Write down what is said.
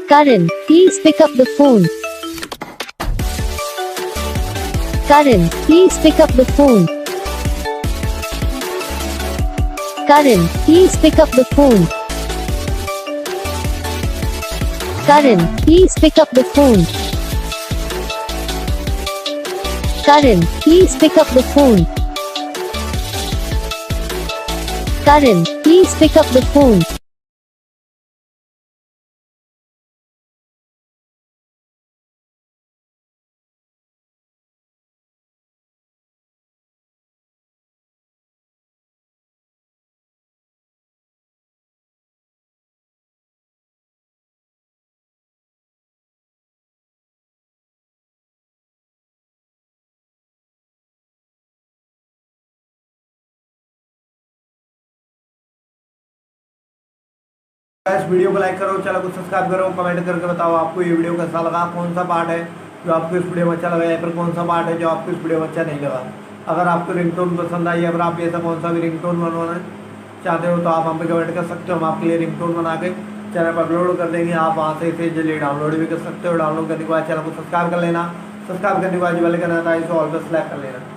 Karan, please pick up the phone. Karan, please pick up the phone. Karan, please pick up the phone. Karan, please pick up the phone. Karan, please pick up the phone. Karan, please pick up the phone. इस video को like करो, channel को subscribe करो, comment करके बताओ आपको ये video कैसा लगा, कौन सा पार्ट है जो आपको इस वीडियो में अच्छा लगा या फिर कौन सा पार्ट है जो आपको इस वीडियो में अच्छा नहीं लगा। अगर आपको रिंगटोन पसंद आई, अगर आप ऐसा कौन सा भी रिंगटोन बनवाना चाहते हो तो आप हम पे कमेंट कर सकते हो। हम आपके लिए रिंगटोन बना के चैनल पर अपलोड कर देंगे। आप वहाँ से इसे जल्दी डाउनलोड भी कर सकते हो। डाउनलोड करने के बाद चैनल को सब्सक्राइब कर लेना। सब्सक्राइब करने के बाद जो वाले करना था इसे ऑल पर सेलेक्ट कर लेना।